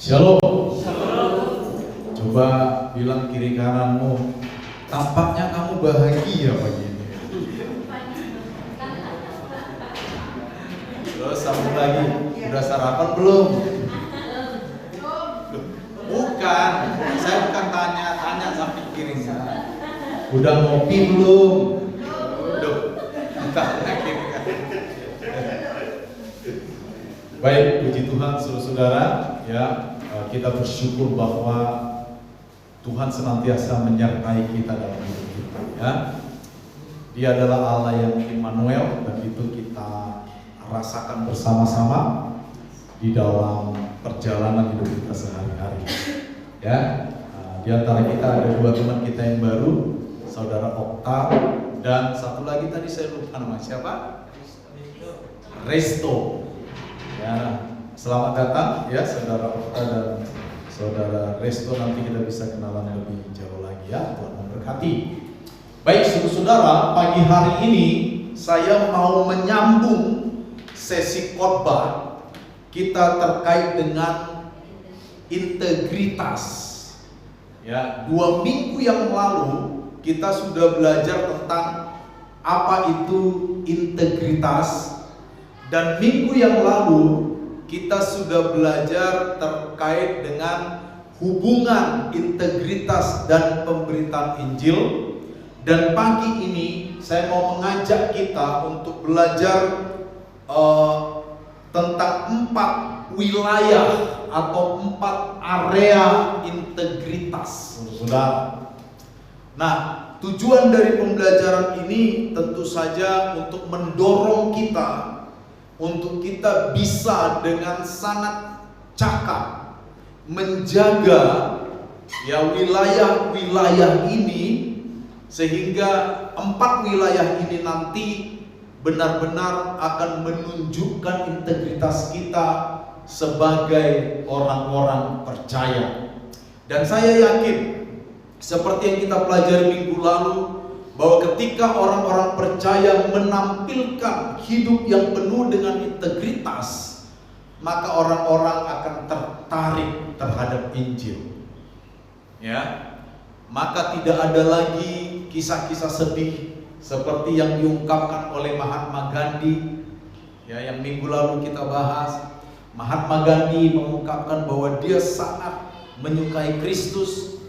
Shalom. Coba bilang kiri kananmu, tampaknya kamu bahagia pagi ini. Terus sambung lagi, udah sarapan belum? Bukan, saya bukan tanya sampai kiri kanan. Udah ngopi belum? Belum. Tanya kiri kanan. Baik, puji Tuhan saudara-saudara, ya. Kita bersyukur bahwa Tuhan senantiasa menyertai kita dalam hidup kita, ya. Dia adalah Allah yang Immanuel, dan itu kita rasakan bersama-sama di dalam perjalanan hidup kita sehari-hari, ya. Di antara kita ada dua teman kita yang baru, saudara Okta dan satu lagi tadi saya lupa namanya siapa? Resto. Ya. Selamat datang ya saudara Okta dan saudara Resto, nanti kita bisa kenalan lebih jauh lagi ya. Tuhan memberkati. Baik saudara, pagi hari ini saya mau menyambung sesi khotbah kita terkait dengan integritas. Ya, 2 minggu yang lalu kita sudah belajar tentang apa itu integritas, dan minggu yang lalu kita sudah belajar terkait dengan hubungan integritas dan pemberitaan Injil. Dan pagi ini saya mau mengajak kita untuk belajar tentang 4 wilayah atau 4 area integritas, saudara. Nah, tujuan dari pembelajaran ini tentu saja untuk mendorong kita untuk kita bisa dengan sangat cakap menjaga ya wilayah-wilayah ini, sehingga 4 wilayah ini nanti benar-benar akan menunjukkan integritas kita sebagai orang-orang percaya. Dan saya yakin seperti yang kita pelajari minggu lalu, bahwa ketika orang-orang percaya menampilkan hidup yang penuh dengan integritas, maka orang-orang akan tertarik terhadap Injil. Ya, maka tidak ada lagi kisah-kisah sedih seperti yang diungkapkan oleh Mahatma Gandhi. Ya, yang minggu lalu kita bahas, Mahatma Gandhi mengungkapkan bahwa dia sangat menyukai Kristus,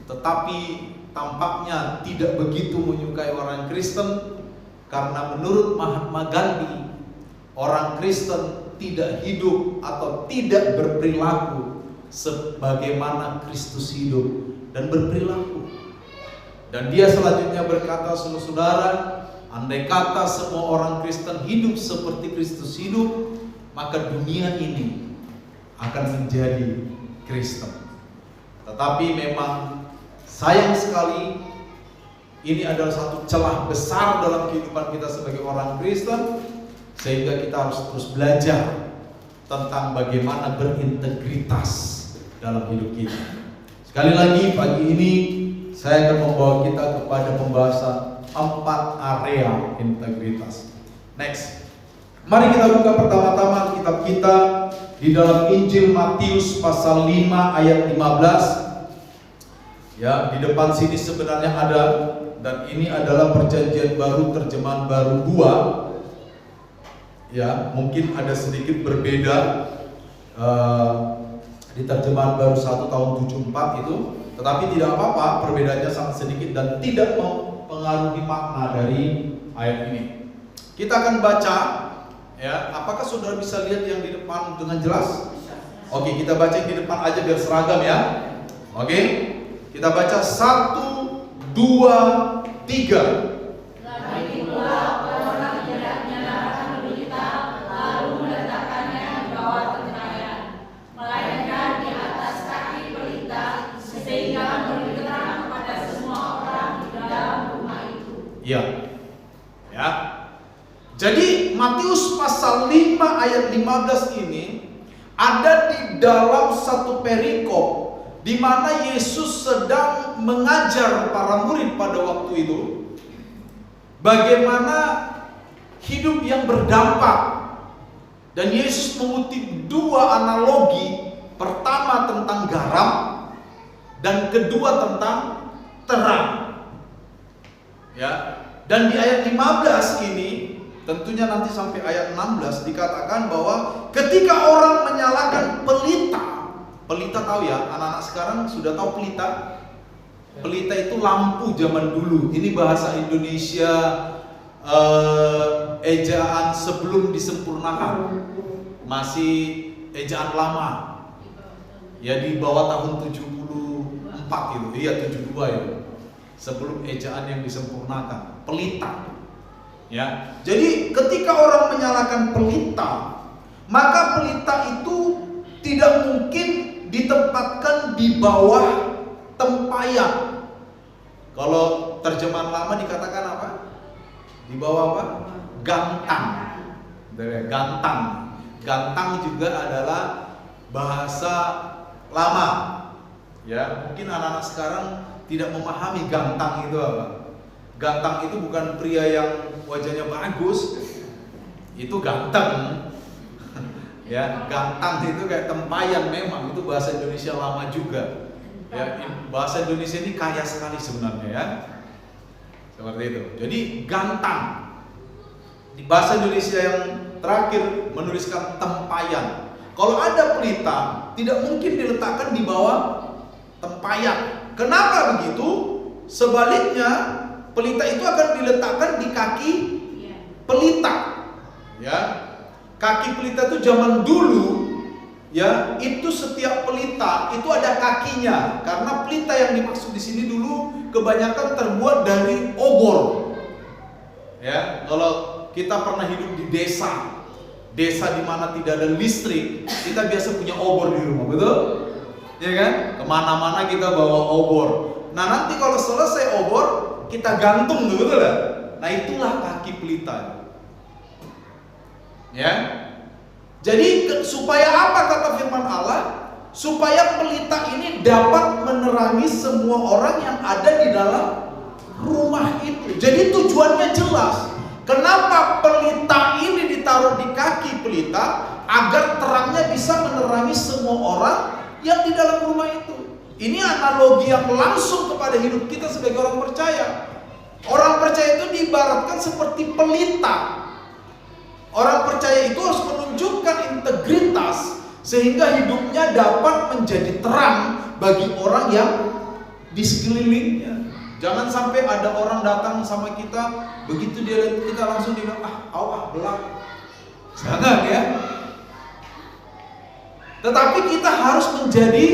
tetapi tampaknya tidak begitu menyukai orang Kristen, karena menurut Mahatma Gandhi orang Kristen tidak hidup atau tidak berperilaku sebagaimana Kristus hidup dan berperilaku. Dan dia selanjutnya berkata, saudara, andai kata semua orang Kristen hidup seperti Kristus hidup, maka dunia ini akan menjadi Kristen. Tetapi memang sayang sekali, ini adalah satu celah besar dalam kehidupan kita sebagai orang Kristen, sehingga kita harus terus belajar tentang bagaimana berintegritas dalam hidup kita. Sekali lagi pagi ini saya akan membawa kita kepada pembahasan 4 area integritas. Next, mari kita buka pertama-tama kitab kita di dalam Injil Matius pasal 5 ayat 15. Ya, di depan sini sebenarnya ada, dan ini adalah perjanjian baru terjemahan baru 2. Ya, mungkin ada sedikit berbeda di terjemahan baru 1 tahun 74 itu, tetapi tidak apa-apa, perbedaannya sangat sedikit dan tidak mempengaruhi makna dari ayat ini. Kita akan baca, ya. Apakah saudara bisa lihat yang di depan dengan jelas? Oke, kita baca yang di depan aja biar seragam ya. Oke. Kita baca 1, 2, 3. Lagi pula orang tidak menyatakan berita lalu meletakkannya di bawah tentaian, melainkan di atas kaki berita, sehingga memberi terang kepada semua orang di dalam rumah itu. Ya. Ya. Jadi Matius pasal 5 ayat 15 ini ada di dalam satu perikop di mana Yesus sedang mengajar para murid pada waktu itu bagaimana hidup yang berdampak. Dan Yesus mengutip 2 analogi Pertama tentang garam, dan kedua tentang terang. Ya. Dan di ayat 15 ini, tentunya nanti sampai ayat 16 dikatakan bahwa ketika orang menyalakan pelita. Pelita tahu ya, anak-anak sekarang sudah tahu pelita? Pelita itu lampu zaman dulu. Ini bahasa Indonesia ejaan sebelum disempurnakan. Masih ejaan lama. Ya di bawah tahun 74 itu. Iya 72 itu. Sebelum ejaan yang disempurnakan. Pelita. Ya. Jadi ketika orang menyalakan pelita, maka pelita itu tidak mungkin ditempatkan di bawah tempayan. Kalau terjemahan lama dikatakan apa? Di bawah apa? Gantang. Gantang. Gantang juga adalah bahasa lama. Ya, mungkin anak-anak sekarang tidak memahami gantang itu apa. Gantang itu bukan pria yang wajahnya bagus. Itu ganteng. Ya, gantang itu kayak tempayan, memang itu bahasa Indonesia lama juga. Ya, bahasa Indonesia ini kaya sekali sebenarnya ya. Seperti itu. Jadi gantang. Di bahasa Indonesia yang terakhir menuliskan tempayan. Kalau ada pelita, tidak mungkin diletakkan di bawah tempayan. Kenapa begitu? Sebaliknya, pelita itu akan diletakkan di kaki pelita. Ya. Kaki pelita itu zaman dulu, ya, itu setiap pelita itu ada kakinya, karena pelita yang dimaksud di sini dulu kebanyakan terbuat dari obor. Ya, kalau kita pernah hidup di desa di mana tidak ada listrik, kita biasa punya obor di rumah, betul? Ya kan? Kemana-mana kita bawa obor. Nah nanti kalau selesai obor, kita gantung, betul ya? Nah itulah kaki pelita. Ya, jadi supaya apa kata firman Allah? Supaya pelita ini dapat menerangi semua orang yang ada di dalam rumah itu. Jadi tujuannya jelas. Kenapa pelita ini ditaruh di kaki pelita? Agar terangnya bisa menerangi semua orang yang di dalam rumah itu. Ini analogi yang langsung kepada hidup kita sebagai orang percaya. Orang percaya itu diibaratkan seperti pelita. Orang percaya itu harus menunjukkan integritas sehingga hidupnya dapat menjadi terang bagi orang yang di sekelilingnya. Jangan sampai ada orang datang sama kita, begitu dia lihat kita langsung dia bilang, belak. Jangan ya. Tetapi kita harus menjadi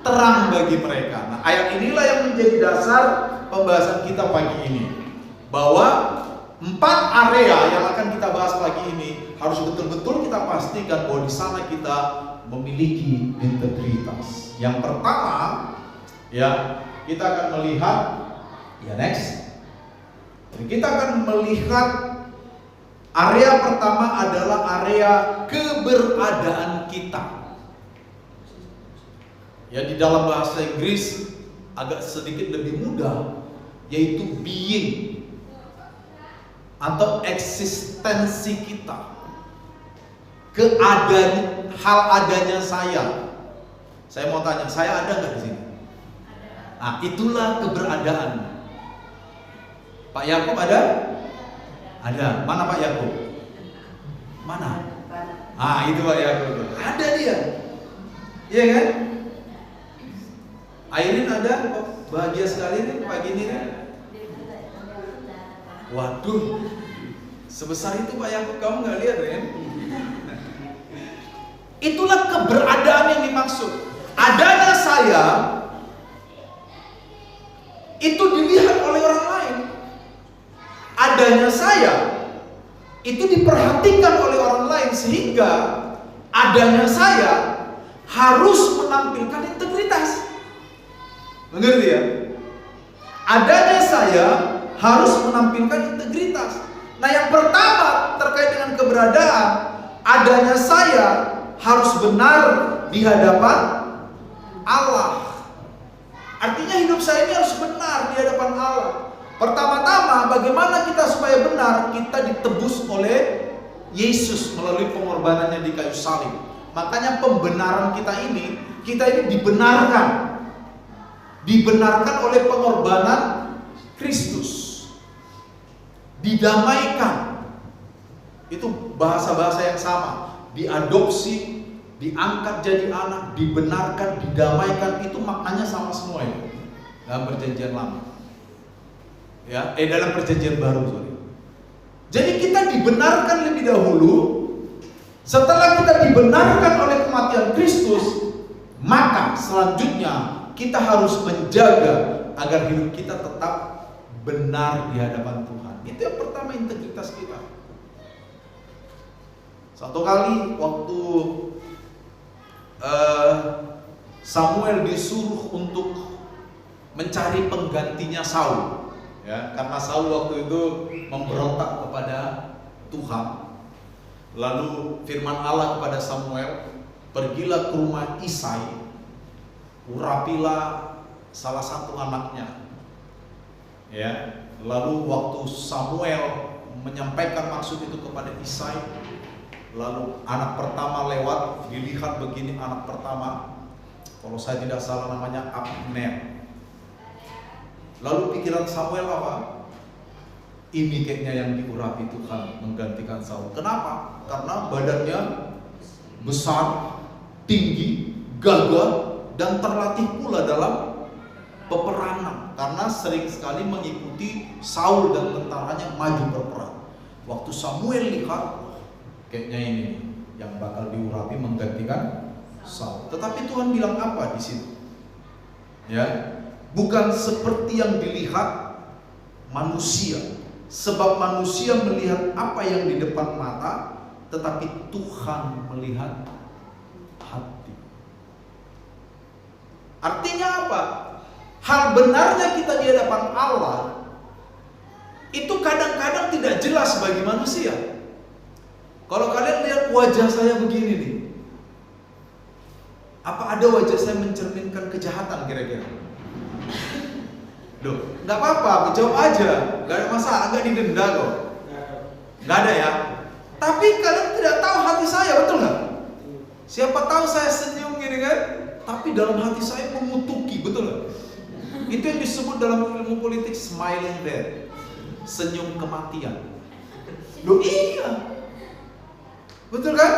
terang bagi mereka. Nah, ayat inilah yang menjadi dasar pembahasan kita pagi ini. Bahwa 4 area yang akan kita bahas pagi ini harus betul-betul kita pastikan bahwa di sana kita memiliki integritas. Yang pertama, ya, kita akan melihat, ya next. Kita akan melihat area pertama adalah area keberadaan kita. Ya, di dalam bahasa Inggris agak sedikit lebih mudah, yaitu being atau eksistensi kita, keadaan, hal adanya saya. Saya mau tanya, saya ada nggak di sini? Nah, itulah keberadaan. Pak Yakub ada? Ada. Mana Pak Yakub? Mana? Ah, itu Pak Yakub. Ada dia. Iya kan? Airin ada? Oh, bahagia sekali nih pagi ini kan? Waduh, sebesar itu Pak Yakub, kamu nggak lihat kan? Itulah keberadaan yang dimaksud. Adanya saya itu dilihat oleh orang lain. Adanya saya itu diperhatikan oleh orang lain, sehingga adanya saya harus menampilkan integritas. Mengerti ya? Adanya saya harus menampilkan integritas. Nah, yang pertama terkait dengan keberadaan, adanya saya harus benar di hadapan Allah. Artinya hidup saya ini harus benar di hadapan Allah. Pertama-tama, bagaimana kita supaya benar? Kita ditebus oleh Yesus melalui pengorbanannya di kayu salib. Makanya pembenaran kita ini dibenarkan. Dibenarkan oleh pengorbanan Kristus. Didamaikan. Itu bahasa-bahasa yang sama. Diadopsi, diangkat jadi anak, dibenarkan, didamaikan, itu maknanya sama semua itu dalam perjanjian lama. Ya, dalam perjanjian baru, sorry. Jadi kita dibenarkan lebih dahulu. Setelah kita dibenarkan oleh kematian Kristus, maka selanjutnya kita harus menjaga agar hidup kita tetap benar di hadapan Tuhan. Itu yang pertama, integritas kita. Satu kali waktu Samuel disuruh untuk mencari penggantinya Saul, ya, karena Saul waktu itu memberontak kepada Tuhan. Lalu firman Allah kepada Samuel, pergilah ke rumah Isai, urapilah salah satu anaknya. Ya, lalu waktu Samuel menyampaikan maksud itu kepada Isai, lalu anak pertama lewat, dilihat begini anak pertama, kalau saya tidak salah namanya Abner. Lalu pikiran Samuel apa? Ini kayaknya yang diurapi Tuhan menggantikan Saul. Kenapa? Karena badannya besar, tinggi, gagah, dan terlatih pula dalam peperangan. Karena sering sekali mengikuti Saul dan tentaranya maju berperang. Waktu Samuel lihat, kayaknya ini yang bakal diurapi menggantikan Saul. Tetapi Tuhan bilang apa di sini? Ya, bukan seperti yang dilihat manusia. Sebab manusia melihat apa yang di depan mata, tetapi Tuhan melihat hati. Artinya apa? Hal benarnya kita di hadapan Allah itu kadang-kadang tidak jelas bagi manusia. Kalau kalian lihat wajah saya begini nih, apa ada wajah saya mencerminkan kejahatan kira-kira? Loh, nggak apa-apa, jawab aja, nggak ada masalah, nggak didenda kok, nggak ada ya. Tapi kalian tidak tahu hati saya, betul nggak? Siapa tahu saya senyum gini kan, tapi dalam hati saya mengutuki, betul nggak? Itu yang disebut dalam ilmu politik smiling death, senyum kematian. Loh iya, betul kan?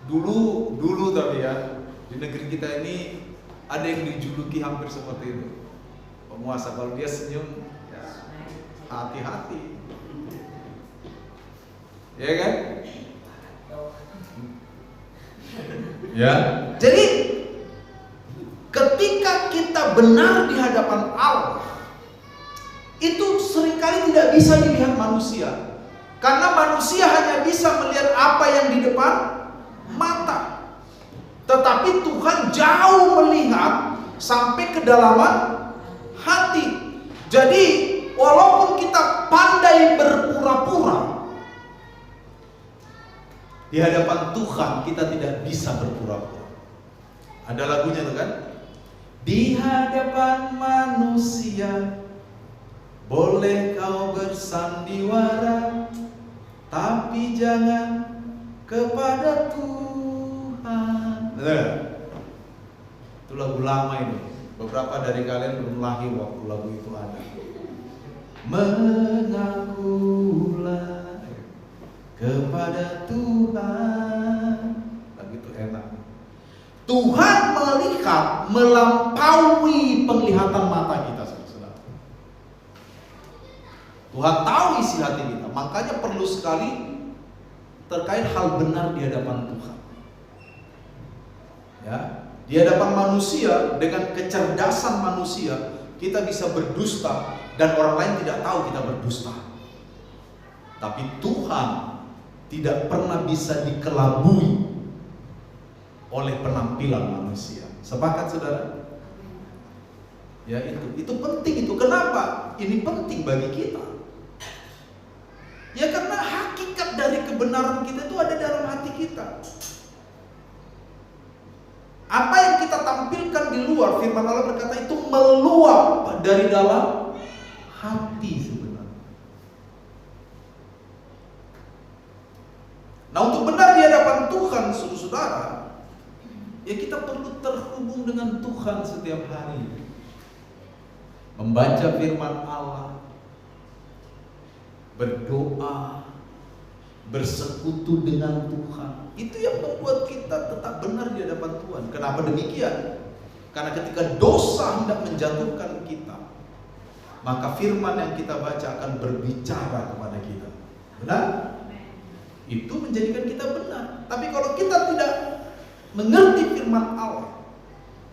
Dulu tapi ya, di negeri kita ini ada yang dijuluki hampir seperti itu. Penguasa kalau dia senyum, ya hati-hati, ya kan? Ya. Jadi ketika kita benar di hadapan Allah, itu seringkali tidak bisa dilihat manusia, karena manusia hanya bisa melihat apa yang di depan mata. Tetapi Tuhan jauh melihat sampai kedalaman hati. Jadi walaupun kita pandai berpura-pura, di hadapan Tuhan kita tidak bisa berpura-pura. Ada lagunya tuh kan? Di hadapan manusia boleh kau bersandiwara, tapi jangan kepada Tuhan. Itu lagu lama ini. Beberapa dari kalian belum lahir waktu lagu itu ada. Mengakulah kepada Tuhan. Lagu itu enak. Tuhan melihat melampaui penglihatan mata kita, saudara. Tuhan tahu isi hati kita. Makanya perlu sekali terkait hal benar di hadapan Tuhan. Ya. Di hadapan manusia, dengan kecerdasan manusia, kita bisa berdusta dan orang lain tidak tahu kita berdusta. Tapi Tuhan tidak pernah bisa dikelabui oleh penampilan manusia. Sepakat saudara? Ya itu penting itu. Kenapa? Ini penting bagi kita. Ya karena hakikat dari kebenaran kita itu ada dalam hati kita. Apa yang kita tampilkan di luar, firman Allah berkata itu meluap dari dalam hati sebenarnya. Nah, untuk benar di hadapan Tuhan, lakukan saudara, ya kita perlu terhubung dengan Tuhan setiap hari. Membaca firman Allah, berdoa, bersekutu dengan Tuhan. Itu yang membuat kita tetap benar di hadapan Tuhan. Kenapa demikian? Karena ketika dosa hendak menjatuhkan kita, maka firman yang kita baca akan berbicara kepada kita. Benar? Itu menjadikan kita benar. Tapi kalau kita tidak mengerti firman Allah,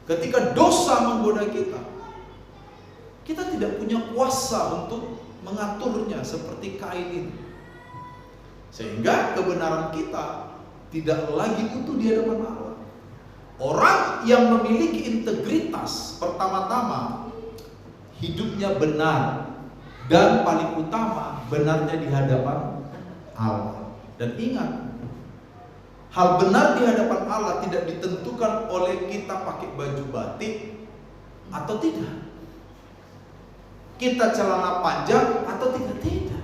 ketika dosa menggoda kita tidak punya kuasa untuk mengaturnya seperti Kain ini. Sehingga kebenaran kita tidak lagi utuh di hadapan Allah. Orang yang memiliki integritas, pertama-tama hidupnya benar, dan paling utama benarnya di hadapan Allah. Dan ingat, hal benar di hadapan Allah tidak ditentukan oleh kita pakai baju batik atau tidak, kita celana panjang atau tidak.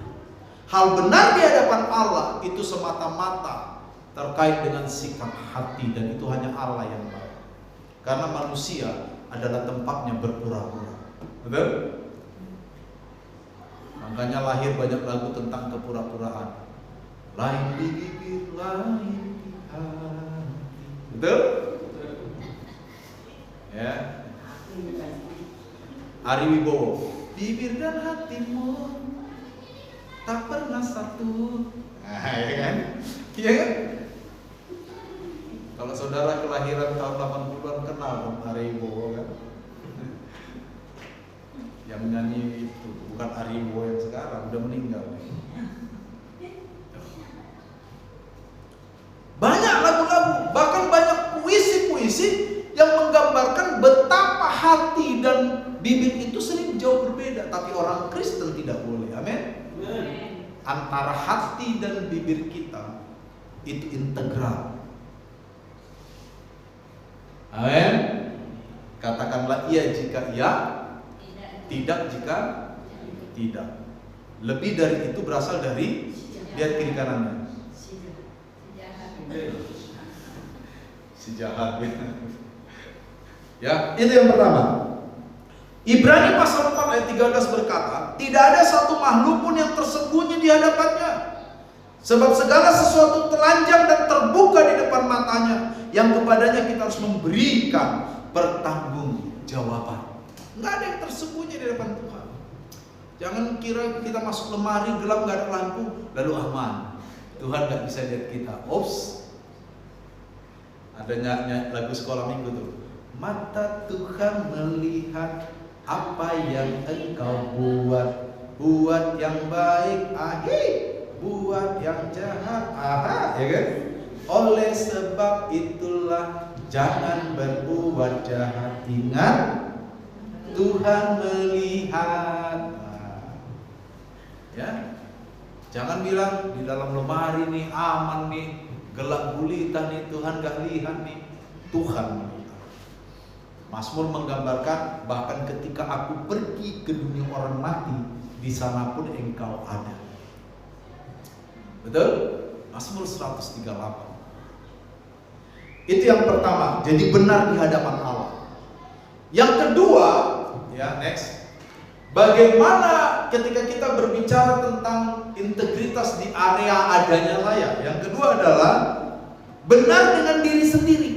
Hal benar di hadapan Allah itu semata-mata terkait dengan sikap hati, dan itu hanya Allah yang tahu. Karena manusia adalah tempatnya berpura-pura. Betul? Makanya lahir banyak lagu tentang kepura-puraan. Lain di bibir, lain di hati. Betul? Ya. Ari Wibowo, bibir dan hatimu tak pernah satu. Nah, ya kan? Iya kan? Kalau saudara kelahiran tahun 80-an kenal dong Ari Wibowo kan? Yang nyanyi itu bukan Ari Wibowo yang sekarang, udah meninggal. Banyak lagu-lagu, bahkan banyak puisi-puisi yang menggambarkan betapa hati dan bibir itu sering jauh berbeda. Tapi orang Kristen tidak boleh. Amin. Antara hati dan bibir kita itu integral. Amin. Katakanlah iya jika iya, tidak jika tidak. Lebih dari itu berasal dari, lihat kiri kanannya, si jahat. Ya, itu yang pertama. Ibrani pasal 4 ayat 13 berkata, tidak ada satu makhluk pun yang tersembunyi di hadapannya, sebab segala sesuatu telanjang dan terbuka di depan matanya, yang kepadanya kita harus memberikan pertanggungjawaban. Nggak ada yang tersembunyi di depan Tuhan. Jangan kira kita masuk lemari gelap nggak ada lampu lalu aman, Tuhan nggak bisa lihat kita. Ops. Ada lagu sekolah minggu tuh. Mata Tuhan melihat apa yang engkau buat yang baik, buat yang jahat, ya kan? Oleh sebab itulah jangan berbuat jahat. Ingat, Tuhan melihat. Ya, jangan bilang di dalam lemari nih aman nih, gelap gulita nih, Tuhan gak lihat nih. Tuhan melihat. Mazmur menggambarkan bahkan ketika aku pergi ke dunia orang mati, di sana pun engkau ada. Betul? Mazmur 138. Itu yang pertama, jadi benar di hadapan Allah. Yang kedua, ya next, bagaimana ketika kita berbicara tentang integritas di area adanya layak. Yang kedua adalah benar dengan diri sendiri.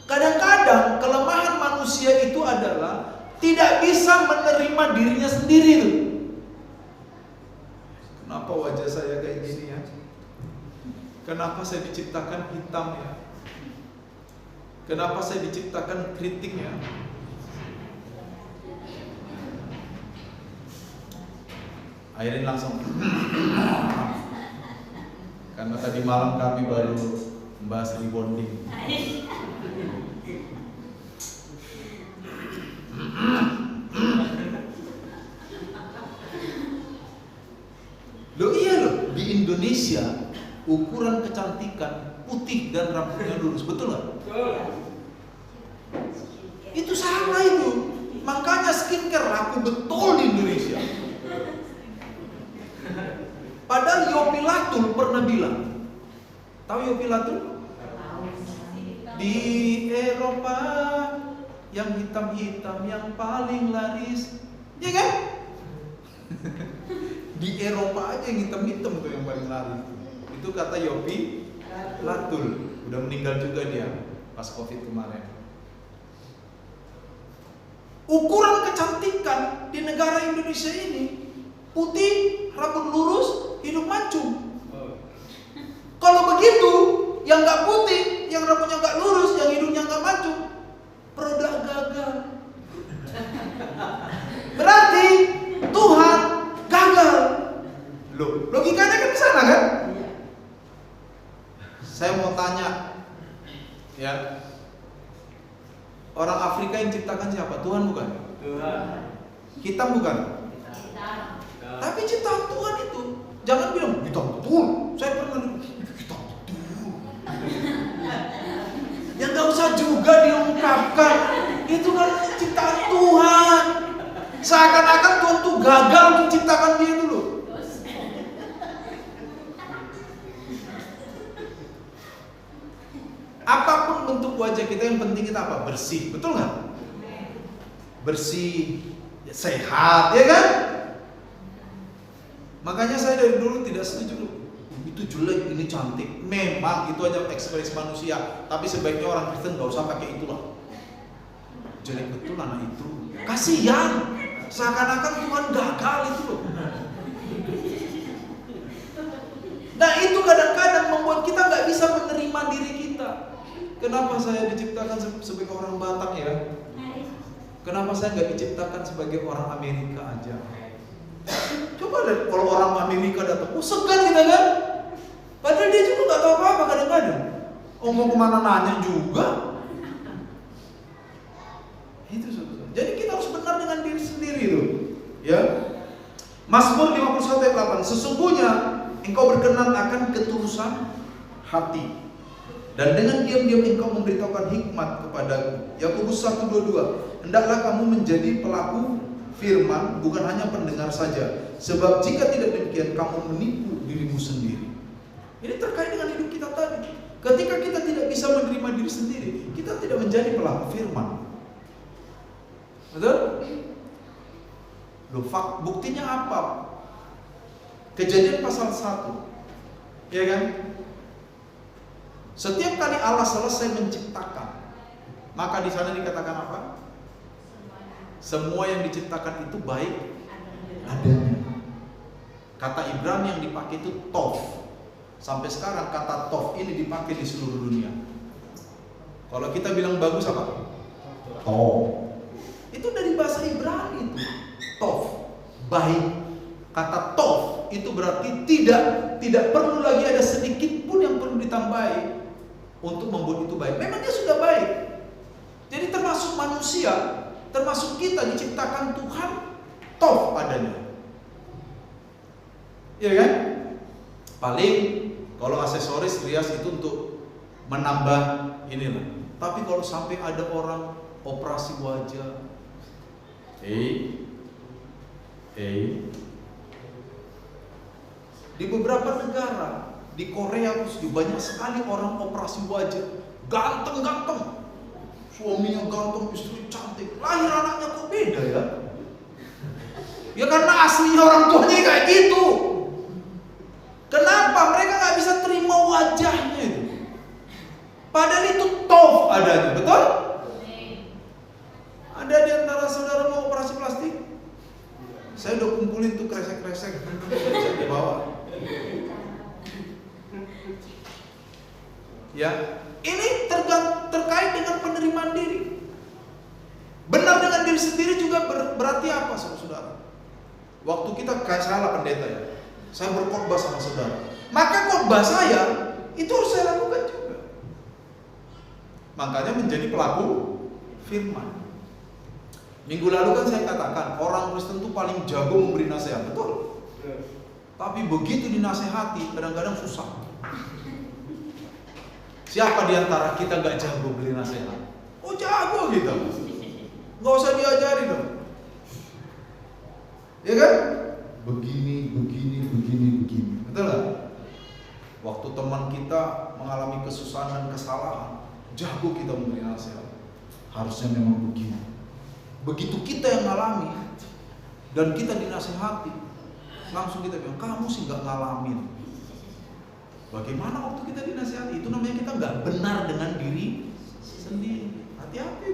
Kadang-kadang kelemahan manusia itu adalah tidak bisa menerima dirinya sendiri. Kenapa wajah saya kayak gini ya? Kenapa saya diciptakan hitam ya? Kenapa saya diciptakan keriting ya? Airin langsung. Karena tadi malam kami baru membahas rebonding. Loh iya loh, di Indonesia ukuran kecantikan putih dan rambutnya lurus, betul nggak? Itu salah itu. Makanya skincare laku betul di Indonesia. Padahal Yopi Latul pernah bilang, Tahu Yopi Latul? Di Eropa yang hitam-hitam yang paling laris, ya kan? Di Eropa aja yang hitam-hitam tuh yang paling laris. Itu kata Yopi Latul. Udah meninggal juga dia pas COVID kemarin. Ukuran kecantikan di negara Indonesia ini putih, rambut lurus, hidung mancung. Kalau begitu, yang nggak putih, yang rambutnya nggak lurus, yang hidungnya nggak mancung, produk gagal. Berarti Tuhan gagal. Loh, logikanya kan di sana kan? Saya mau tanya, ya, orang Afrika yang ciptakan siapa? Tuhan bukan? Tuhan. Hitam bukan? Tapi ciptaan Tuhan itu, jangan bilang hitam betul. Saya pernah hitam betul. Ya nggak usah juga diungkapkan. Itu kan ciptaan Tuhan. Seakan-akan Tuhan tuh gagal menciptakan dia dulu. Apapun bentuk wajah kita, yang penting kita apa? Bersih, betul nggak? Bersih, ya, sehat, ya kan? Makanya saya dari dulu tidak setuju. Itu jelek, ini cantik. Memang itu aja ekspresi manusia. Tapi sebaiknya orang Kristen nggak usah pakai itulah. Jelek betul anak itu. Kasihan. Seakan-akan Tuhan gagal itu loh. Nah itu kadang-kadang membuat kita nggak bisa menerima diri kita. Kenapa saya diciptakan sebagai orang Batak ya? Kenapa saya nggak diciptakan sebagai orang Amerika aja? Coba deh kalau orang Amerika datang, segan kita kan? Padahal dia juga nggak tahu apa-apa kadang-kadang. Oh mau kemana nanya juga? Itu saudara. Jadi kita harus benar dengan diri sendiri loh, ya. Mazmur 51 ayat 8. Sesungguhnya engkau berkenan akan ketulusan hati, dan dengan diam-diam engkau memberitahukan hikmat kepadaku. Yakobus 1:22. Hendaklah kamu menjadi pelaku firman, bukan hanya pendengar saja. Sebab jika tidak demikian, kamu menipu dirimu sendiri. Ini terkait dengan hidup kita tadi. Ketika kita tidak bisa menerima diri sendiri, kita tidak menjadi pelaku firman. Betul? Loh, buktinya apa? Kejadian pasal 1, ya kan? Setiap kali Allah selesai menciptakan, maka di sana dikatakan apa? Semua yang diciptakan itu baik adanya. Kata Ibrani yang dipakai itu tov. Sampai sekarang kata tov ini dipakai di seluruh dunia. Kalau kita bilang bagus apa? Tov. Itu dari bahasa Ibrani itu. Tov, baik. Kata tov itu berarti tidak perlu lagi ada sedikit pun yang perlu ditambahi untuk membuat itu baik. Memang dia sudah baik. Jadi termasuk manusia, termasuk kita diciptakan Tuhan tov padanya. Iya kan? Paling kalau aksesoris rias itu untuk menambah inilah. Tapi kalau sampai ada orang operasi wajah, di beberapa negara, di Korea khususnya banyak sekali orang operasi wajah, ganteng-ganteng, suaminya ganteng, istri cantik, lahir anaknya kok beda ya? Ya karena aslinya orang tuanya kayak gitu. Kenapa mereka nggak bisa terima wajahnya itu? Padahal itu tov adanya, betul? Ada di antara saudara mau operasi plastik? Saya udah kumpulin tuh kresek-kresek, saya dibawa. Ya, ini terkait dengan penerimaan diri. Benar dengan diri sendiri juga berarti apa, saudara? Waktu kita kayak salah pendeta ya, saya berkhotbah sama saudara, maka khotbah saya itu harus saya lakukan juga. Makanya menjadi pelaku firman. Minggu lalu kan saya katakan orang Kristen itu paling jago memberi nasihat, betul? Tapi begitu dinasehati kadang-kadang susah. Siapa di antara kita gak jago beri nasihat? Oh jago gitu. Gak usah diajari dong. Ya kan? Begini. Betul gak? Waktu teman kita mengalami kesusahan dan kesalahan, jago kita memberi nasihat. Harusnya memang begini. Begitu kita yang ngalami dan kita dinasihati, langsung kita bilang, kamu sih nggak ngalamin. Bagaimana waktu kita dinasihati? Itu namanya kita nggak benar dengan diri sendiri. Hati-hati.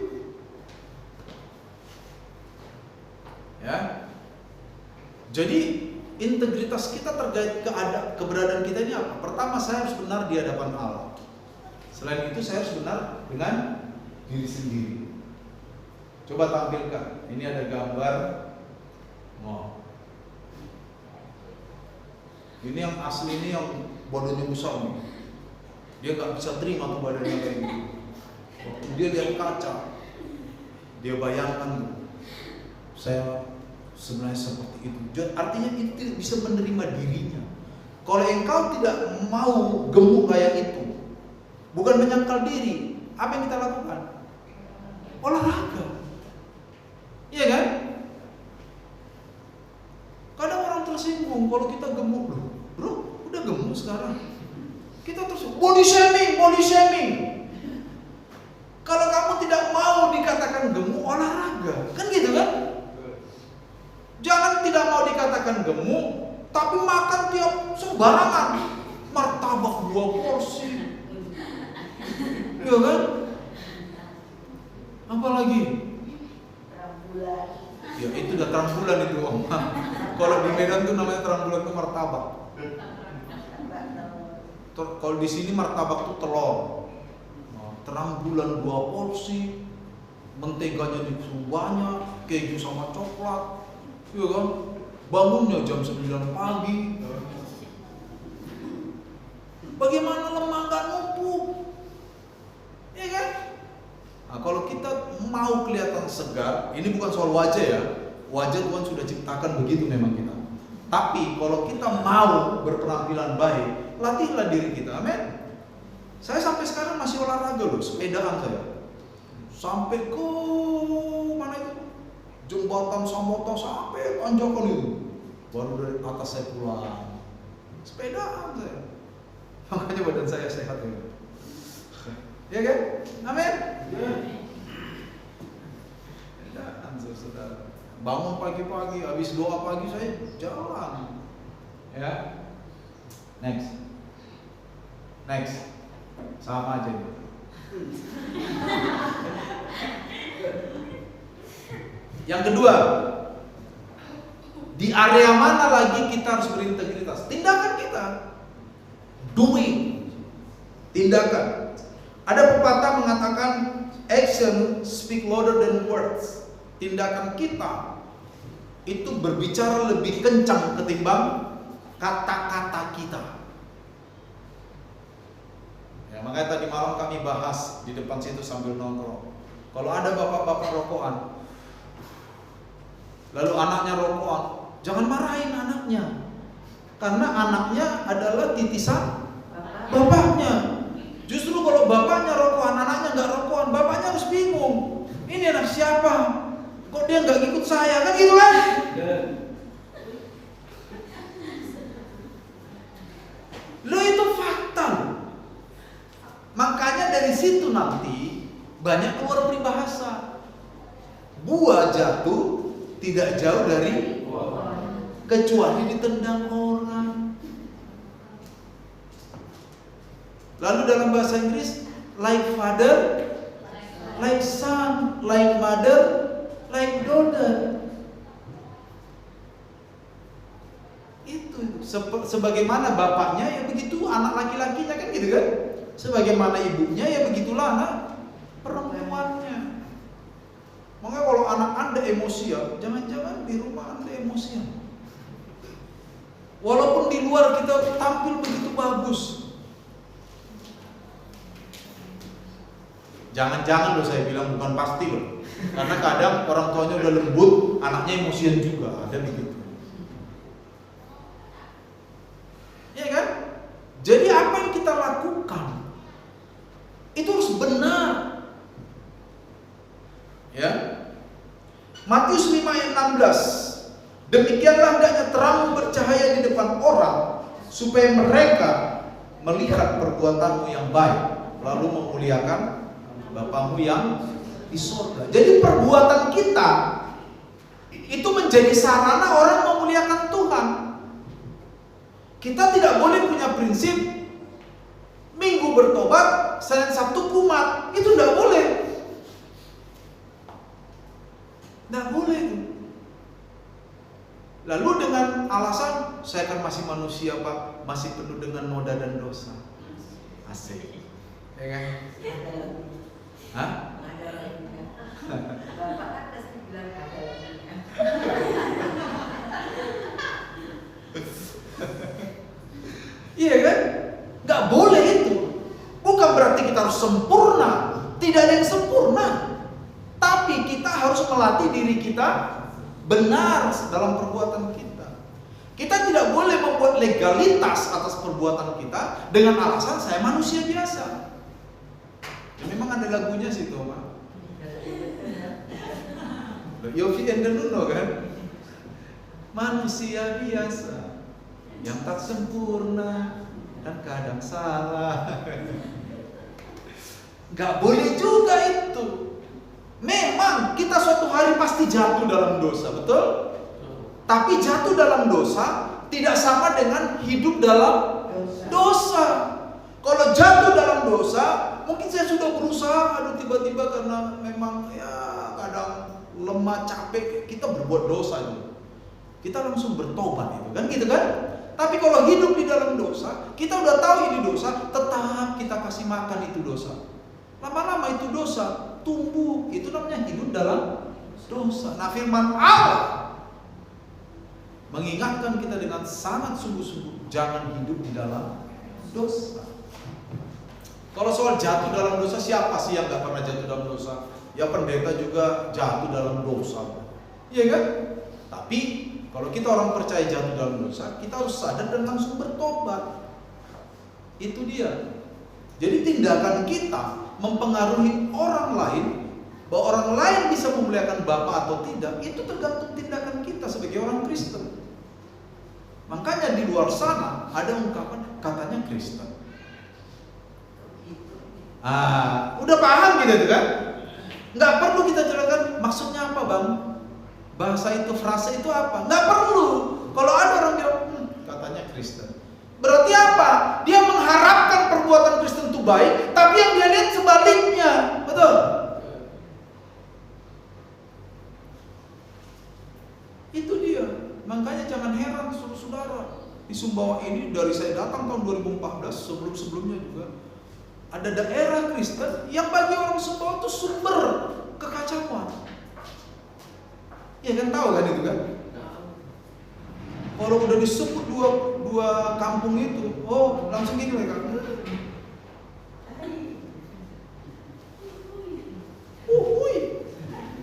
Ya. Jadi integritas kita terkait keberadaan kita ini apa? Pertama, saya harus benar di hadapan Allah. Selain itu, saya harus benar dengan diri sendiri. Coba tampilkan. Ini ada gambar. Ini yang asli, ini yang badannya besar nih. Dia gak bisa terima tuh badannya kayak gitu. Waktu dia lihat kaca, dia bayangkan saya sebenarnya seperti itu. Artinya itu tidak bisa menerima dirinya. Kalau engkau tidak mau gemuk kayak itu, bukan menyangkal diri, apa yang kita lakukan? Olahraga. Iya kan? Kadang orang tersinggung kalau kita gemuk. Loh, bro, udah gemuk sekarang. Kita terus body shaming. Kalau kamu tidak mau dikatakan gemuk, olahraga. Kan gitu kan? Jangan tidak mau dikatakan gemuk, tapi makan tiap sembarangan. Martabak 2 porsi. Iya kan? Apalagi? Trambulan. Ya itu udah trambulan itu, Om. Kalau di Medan tuh namanya trambulan tuh martabak. Kalau di sini martabak tuh telur. Trambulan 2 porsi, menteganya disuruh banyak, keju sama coklat. Iya kan? Bangunnya jam 9 pagi. Bagaimana lemah gak numpuk? Iya kan? Nah, kalau kita mau kelihatan segar, ini bukan soal wajah ya. Wajah Tuhan sudah ciptakan begitu memang kita. Tapi kalau kita mau berpenampilan baik, latihlah diri kita. Amin. Saya sampai sekarang masih olahraga loh, sepedaan saya. Sampai ke mana itu? Jembatan Samota sampai tanjakan itu. Baru dari atas saya pulang. Sepedaan saya. Makanya badan saya sehat ya. Ya kan? Amin. Sepedaan saudara. Bangun pagi-pagi, habis doa pagi saya jalan. Ya. Next. Sama aja nih. Yang kedua, di area mana lagi kita harus berintegritas? Tindakan kita. Doing. Tindakan. Ada pepatah mengatakan action speak louder than words. Tindakan kita itu berbicara lebih kencang ketimbang kata-kata kita. Ya, makanya tadi malam kami bahas di depan situ sambil nongkrong. Kalau ada bapak-bapak rokokan, lalu anaknya rokokan, jangan marahin anaknya, karena anaknya adalah titisan bapaknya. Justru kalau bapaknya rokokan, anaknya nggak rokokan, bapaknya harus bingung. Ini anak siapa? Kok dia nggak ikut saya? Kan gitu kan? Lo itu fakta. Makanya dari situ nanti banyak keluar peribahasa. Buah jatuh tidak jauh dari kecuali ditendang orang. Lalu dalam bahasa Inggris, like father, like son, like mother, like daughter. Itu sebagaimana bapaknya ya begitu anak laki-lakinya, kan gitu kan? Sebagaimana ibunya ya begitulah anak perempuannya. Makanya kalau anak Anda emosian, jangan-jangan di rumah Anda emosian. Walaupun di luar kita tampil begitu bagus, jangan-jangan loh saya bilang, bukan pasti loh. Karena kadang orang tuanya udah lembut, anaknya emosian juga, ada begitu. Ya kan? Jadi apa yang kita lakukan itu harus benar. Ya. Matius 5 ayat 16. Demikianlah hendaknya terang bercahaya di depan orang, supaya mereka melihat perbuatanmu yang baik, lalu memuliakan Bapamu yang di surga. Jadi perbuatan kita itu menjadi sarana orang memuliakan Tuhan. Kita tidak boleh punya prinsip Minggu bertobat, Senin Sabtu kumat. Itu tidak boleh. Tidak boleh itu. Lalu dengan alasan saya kan masih manusia Pak, masih penuh dengan noda dan dosa. Asik. Ya kan? Hah? Bapak kan pasti bilang ada. Iya kan? Gak boleh itu. Bukan berarti kita harus sempurna. Tidak ada yang sempurna. Tapi kita harus melatih diri kita benar dalam perbuatan kita. Kita tidak boleh membuat legalitas atas perbuatan kita dengan alasan saya manusia biasa. Ya, memang ada lagunya sih tuh, Pak. Yofi and the Nuno kan? Manusia biasa yang tak sempurna dan kadang salah. Gak boleh juga itu. Memang kita suatu hari pasti jatuh dalam dosa, betul? Tapi jatuh dalam dosa tidak sama dengan hidup dalam dosa. Kalau jatuh dalam dosa, mungkin saya sudah berusaha, aduh tiba-tiba karena memang ya kadang lemah, capek, kita berbuat dosa juga. Kita langsung bertobat itu kan gitu kan? Tapi kalau hidup di dalam dosa, kita udah tahu ini dosa, tetap kita kasih makan itu dosa. Lama-lama itu dosa tumbuh, itu namanya hidup dalam dosa. Nah, firman Allah mengingatkan kita dengan sangat sungguh-sungguh, jangan hidup di dalam dosa. Kalau soal jatuh dalam dosa, siapa sih yang gak pernah jatuh dalam dosa? Ya pendeta juga jatuh dalam dosa. Iya kan? Tapi kalau kita orang percaya jatuh dalam dosa, kita harus sadar dan langsung bertobat. Itu dia. Jadi tindakan kita mempengaruhi orang lain, bahwa orang lain bisa memuliakan Bapa atau tidak, itu tergantung tindakan kita sebagai orang Kristen. Makanya di luar sana ada ungkapan katanya Kristen. Udah paham gitu kan? Nggak perlu kita jelaskan maksudnya apa bang? Bahasa itu, frase itu apa? Nggak perlu. Kalau ada orang bilang katanya Kristen, berarti apa? Dia mengharapkan perbuatan Kristen itu baik, tapi yang dia lihat sebaliknya, betul? Itu dia. Makanya jangan heran saudara-saudara. Di Sumbawa ini dari saya datang tahun 2014, sebelum-sebelumnya juga ada daerah Kristen yang bagi orang Sumbawa itu sumber kekacauan. Ya kan tahu kan itu kan? Kalau udah disebut dua kampung itu, oh langsung gitu mereka.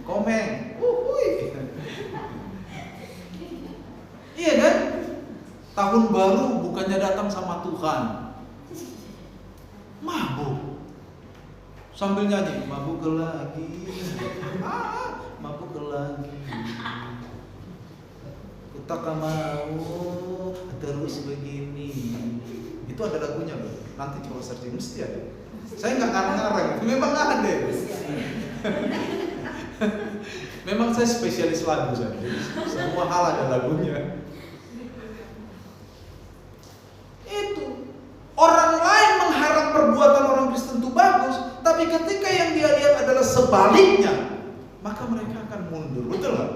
Komeng. Iya kan? Tahun baru bukannya datang sama Tuhan, mabuk. Sambil nyanyi, mabuk lagi. Mabuk lagi. Tak mau terus begini. Itu ada lagunya loh. Nanti coba searching, mesti ada. Saya nggak ngarang-ngarang, memang ada. Memang saya spesialis lagu saya. Semua hal ada lagunya. Itu orang lain mengharap perbuatan orang Kristen itu bagus, tapi ketika yang dia lihat adalah sebaliknya, maka mereka akan mundur, betul nggak?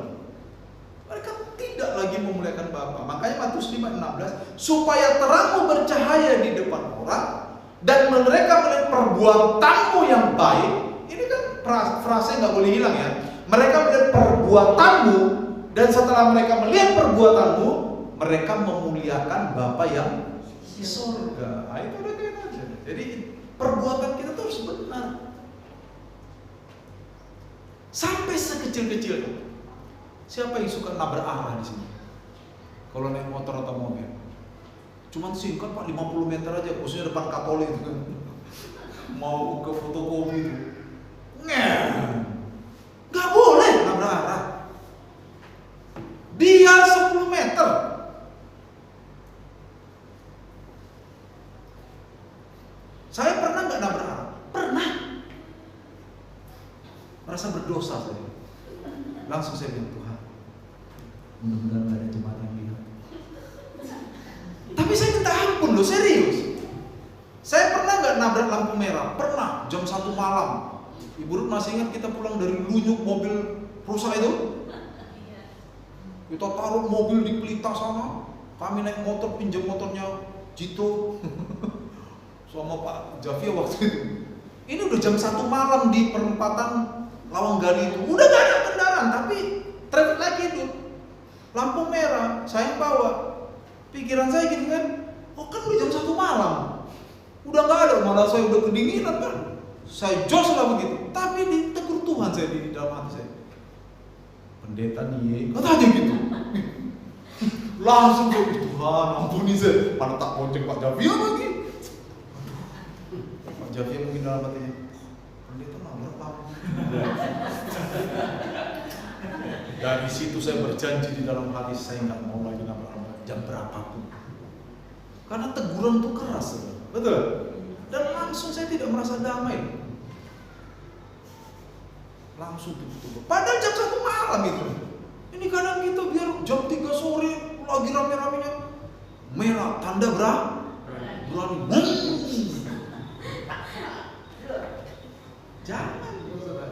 Mereka tidak lagi memuliakan Bapa. Makanya Matius 5:16, supaya terangmu bercahaya di depan orang dan mereka melihat perbuatanmu yang baik. Ini kan frase nggak boleh hilang ya. Mereka melihat perbuatanmu dan setelah mereka melihat perbuatanmu, mereka memuliakan Bapa yang di surga. Itu udah kayak aja. Jadi perbuatan kita tuh harus benar. Sampai sekecil-kecilnya. Siapa yang suka nabrak arah di sini? Kalau naik motor atau mobil, cuman singkat Pak 50 meter aja, khususnya depan Katolik itu kan. Mau ke fotokopi itu, nggak boleh nabrak arah. Dia 10 meter. merasa berdosa saya. Langsung saya bilang, Tuhan, mudah-mudahan gak ada jemaat yang lihat. Tapi saya minta ampun loh, serius. Saya pernah gak nabrak lampu merah? Pernah, jam 1 malam. Ibu Ruth masih ingat kita pulang dari Lunyuk mobil rusak itu? Kita taruh mobil di Pelita sana. Kami naik motor, pinjam motornya Jito sama Pak Javia waktu itu. Ini udah jam 1 malam di perempatan Lawang Gali itu. Udah gak ada kendaraan, tapi traffic light hidup. Lampu merah, saya bawa. Pikiran saya gini kan, oh kan udah jam 1 malam. Udah gak ada, malah saya udah kedinginan kan. Saya jos lah begitu. Tapi ditegur Tuhan saya di dalam hati saya. Pendeta nih, katanya gitu. Langsung saya, Tuhan ampuni saya. Mana tak bonceng Pak Javia lagi. Pak Javia mungkin dalam hatinya, pendeta nabrak lampu. Dari situ saya berjanji di dalam hati, saya nggak mau lagi nabrak lampu jam berapapun. Karena teguran itu keras, betul? Dan langsung saya tidak merasa damai. Langsung tutup. Padahal jam 1 malam itu. Ini kadang kita biar jam 3 sore lagi rame-ramenya merah, tanda berani. Jangan.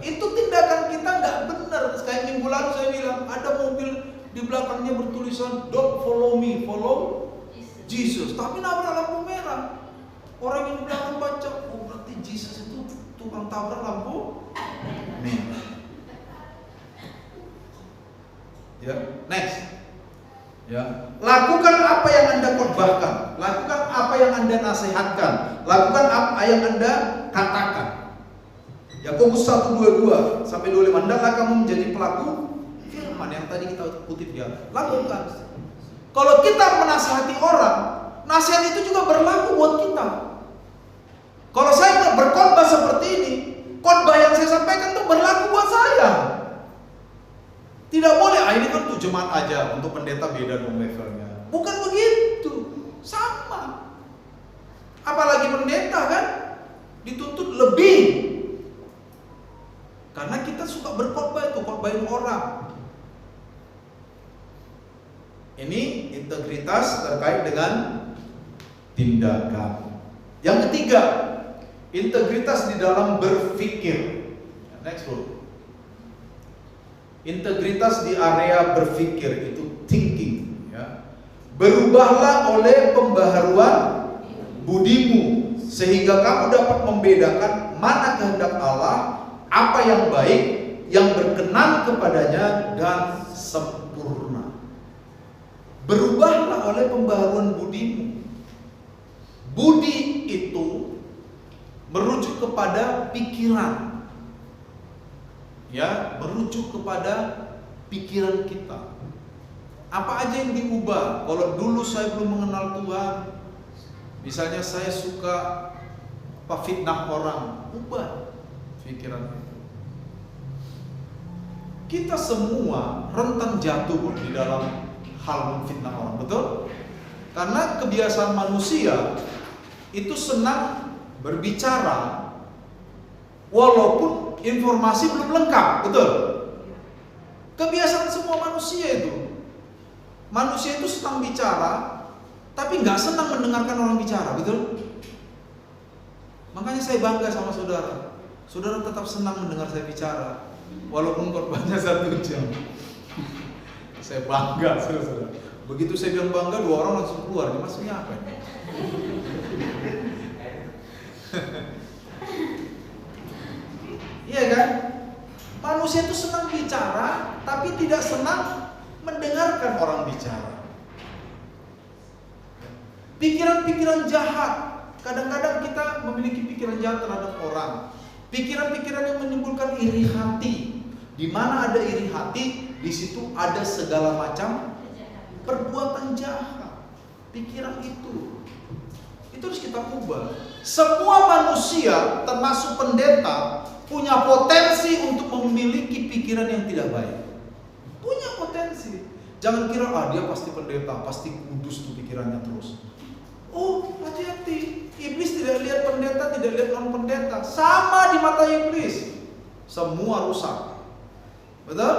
Itu tindakan kita nggak benar. Kayak minggu lalu saya bilang ada mobil di belakangnya bertulisan "Don't follow me, follow Jesus." Tapi nabrak lampu merah. Orang yang di belakang baca, oh berarti Jesus itu tukang tabrak lampu merah. Ya, next. Ya, lakukan apa yang Anda khotbahkan, lakukan apa yang Anda nasihatkan, lakukan apa yang Anda katakan. Yakobus 1:22 sampai 25. Hendaklah kamu menjadi pelaku firman yang tadi kita kutip ya. Lakukan. Kalau kita menasihati orang, nasihat itu juga berlaku buat kita. Kalau saya berkhotbah seperti ini, khotbah yang saya sampaikan itu berlaku buat saya. Tidak boleh, ini kan tuh jemaat aja, untuk pendeta beda dong levelnya. Bukan begitu, sama. Apalagi pendeta kan dituntut lebih. Karena kita suka berkhotbah itu, khotbahin orang. Ini integritas terkait dengan tindakan. Yang ketiga, integritas di dalam berpikir. Next bro. Integritas di area berpikir itu thinking, ya. Berubahlah oleh pembaharuan budimu sehingga kamu dapat membedakan mana kehendak Allah, apa yang baik, yang berkenan kepadanya dan sempurna. Berubahlah oleh pembaharuan budimu. Budi itu merujuk kepada pikiran. Ya, merujuk kepada pikiran kita. Apa aja yang diubah? Kalau dulu saya belum mengenal Tuhan, misalnya saya suka fitnah orang, ubah pikiran itu. Kita semua rentan jatuh di dalam hal memfitnah orang, betul? Karena kebiasaan manusia itu senang berbicara walaupun informasi belum lengkap, betul? Kebiasaan semua manusia itu. Manusia itu senang bicara, tapi nggak senang mendengarkan orang bicara, betul? Makanya saya bangga sama saudara. Saudara tetap senang mendengar saya bicara, walaupun khotbahnya 1 jam. Saya bangga, saudara. Begitu saya bilang bangga, 2 orang langsung keluar. Ini maksudnya apa? Iya kan? Manusia itu senang bicara, tapi tidak senang mendengarkan orang bicara. Pikiran-pikiran jahat. Kadang-kadang kita memiliki pikiran jahat terhadap orang. Pikiran-pikiran yang menimbulkan iri hati. Di mana ada iri hati, di situ ada segala macam perbuatan jahat. Pikiran itu harus kita ubah. Semua manusia, termasuk pendeta, punya potensi untuk memiliki pikiran yang tidak baik. Punya potensi. Jangan kira dia pasti pendeta, pasti kudus tuh pikirannya terus. Oh, hati-hati. Iblis tidak lihat pendeta, tidak lihat non pendeta. Sama di mata iblis. semua rusak. Betul?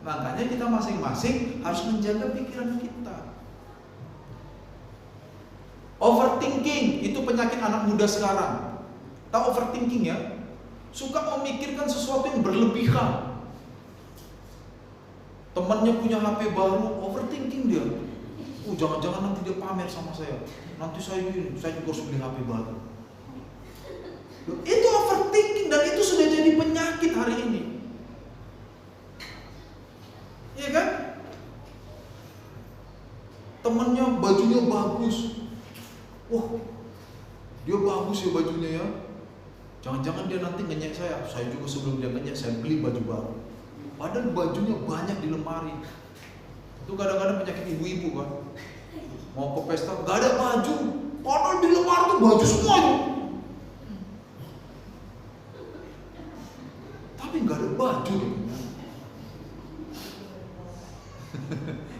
Makanya kita masing-masing harus menjaga pikiran kita. Overthinking itu penyakit anak muda sekarang. Tahu overthinking ya? Suka memikirkan sesuatu yang berlebihan. Temannya punya HP baru, overthinking dia. Jangan-jangan nanti dia pamer sama saya. Nanti saya juga harus beli HP baru. Itu overthinking dan itu sudah jadi penyakit hari ini. Iya kan? Temennya bajunya bagus. Wah, dia bagus ya bajunya ya. Jangan-jangan dia nanti ngenyek saya. Saya juga sebelum dia ngenyek saya beli baju baru. Padahal bajunya banyak di lemari. Itu kadang-kadang penyakit ibu-ibu kan. Mau ke pesta gak ada baju. Padahal di lemari tuh baju semuanya. Tapi gak ada baju.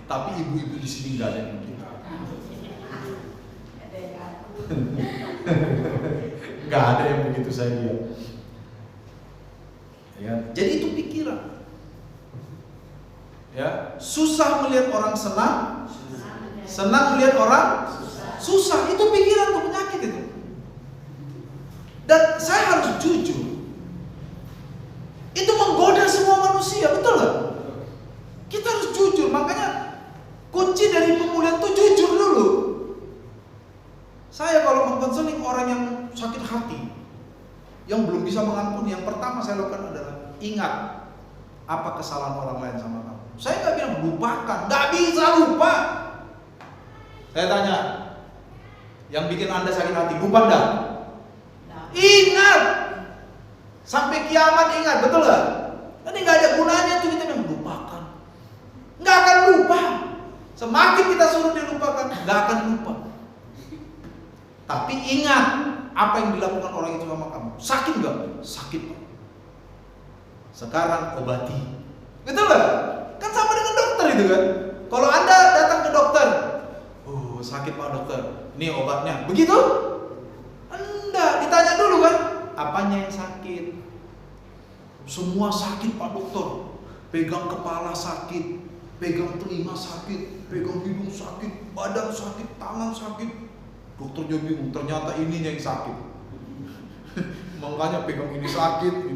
Tapi ibu-ibu di sini gak ada yang begitu. Gak ada yang begitu saya lihat. Ya, jadi itu pikiran. Ya, susah melihat orang senang, senang melihat orang susah. Itu pikiran tuh, penyakit itu. Dan saya harus jujur, itu menggoda semua manusia, betul gak? Kita harus jujur, makanya kunci dari pemulihan itu jujur dulu. Saya kalau mengkonseling orang yang sakit hati, yang belum bisa mengampuni, yang pertama saya lakukan adalah ingat apa kesalahan orang lain sama kamu. Saya nggak bilang lupakan, nggak bisa lupa. Saya tanya, yang bikin Anda sakit hati, lupa enggak? Ingat, sampai kiamat ingat, betul nggak? Ini nggak ada gunanya tuh kita bilang lupakan, nggak akan lupa. Semakin kita suruh dilupakan, nggak akan lupa. Tapi ingat apa yang dilakukan orang itu sama kamu. Sakit nggak? Sakit Pak. Sekarang obati. Betul nggak? Kan sama dengan dokter itu kan. Kalau Anda datang ke dokter, oh sakit Pak dokter, ini obatnya. Begitu? Enggak, ditanya dulu kan, apanya yang sakit? Semua sakit Pak dokter. Pegang kepala sakit, pegang telinga sakit, pegang hidung sakit, badan sakit, tangan sakit. Dokternya bingung, ternyata ininya yang sakit. Makanya pegang ini sakit,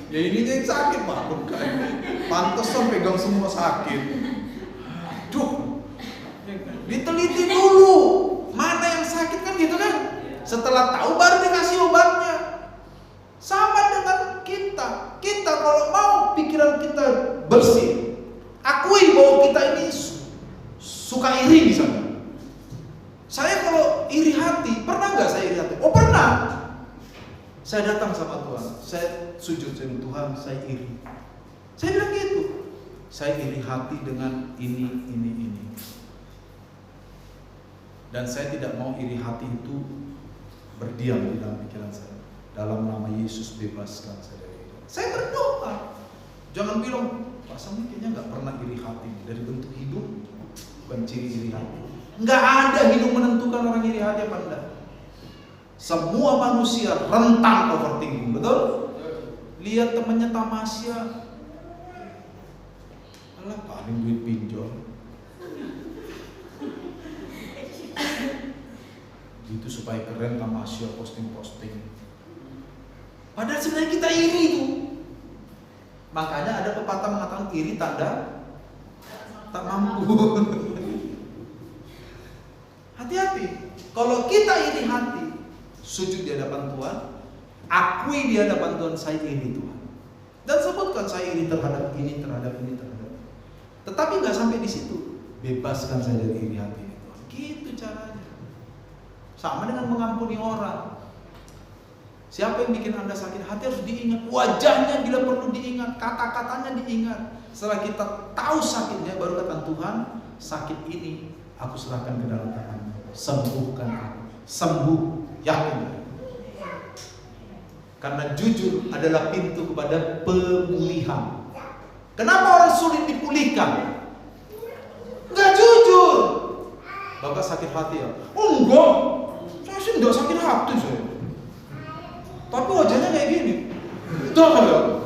ya ininya yang sakit Pak. Pantesan pegang semua sakit. Aduh, diteliti dulu mana yang sakit kan gitu kan. Setelah tahu baru dikasih obatnya. Sama dengan kita. Kita kalau mau pikiran kita bersih, akui bahwa kita ini suka iri misalnya. Saya kalau iri hati, pernah nggak saya iri hati? Oh pernah. Saya datang sama Tuhan, saya sujud sama Tuhan, saya iri. Saya bilang gitu. Saya iri hati dengan ini. Dan saya tidak mau iri hati itu berdiam di dalam pikiran saya. Dalam nama Yesus bebaskan saya dari itu. Saya berdoa. Jangan bilang, Pak Sami kayaknya nggak pernah iri hati. Dari bentuk hidup, bukan ciri iri hati. Nggak ada hidup menentukan orang iri hati apa enggak. Semua manusia rentan overthinking, betul? Lihat temannya Tamasya, alah paling duit pinjol. Gitu supaya keren Tamasya posting. Padahal sebenarnya kita iri itu. Makanya ada pepatah mengatakan iri tanda tak mampu. Hati-hati. Kalau kita iri hati, sujud di hadapan Tuhan, akui di hadapan Tuhan saya iri Tuhan. Dan sebutkan saya iri terhadap ini. Tetapi nggak sampai di situ. Bebaskan saya dari iri hati ini Tuhan. Gitu caranya. Sama dengan mengampuni orang. Siapa yang bikin Anda sakit hati harus diingat. Wajahnya bila perlu diingat, kata-katanya diingat. Setelah kita tahu sakitnya, baru kata Tuhan, sakit ini aku serahkan ke dalam tangan. Sembuhkan aku. Sembuh, yakin. Karena jujur adalah pintu kepada pemulihan. Kenapa orang sulit dipulihkan? Enggak jujur. Bapak sakit hati ya? Oh enggak, saya sih enggak sakit hati saya. Tapi wajahnya kayak gini. Betul.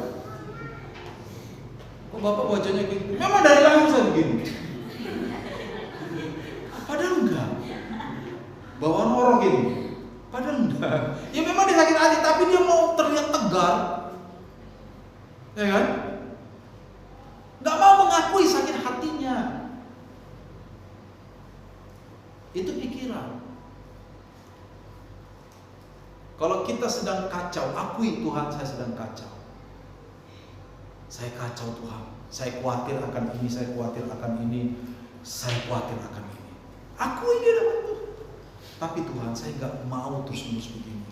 Kok Bapak wajahnya gitu? Memang dari lahir saya begini. Padahal enggak. Bawaan orang gini. Padahal enggak. Ya memang dia sakit hati, tapi dia mau terlihat tegar. Ya kan? Enggak mau mengakui sakit hatinya. Itu pikiran. Kalau kita sedang kacau, akui Tuhan, saya sedang kacau. Saya kacau Tuhan. Saya khawatir akan ini, saya khawatir akan ini, saya khawatir akan ini. Akui dia dapat Tuhan. Tapi Tuhan, saya nggak mau terus-menerus begini.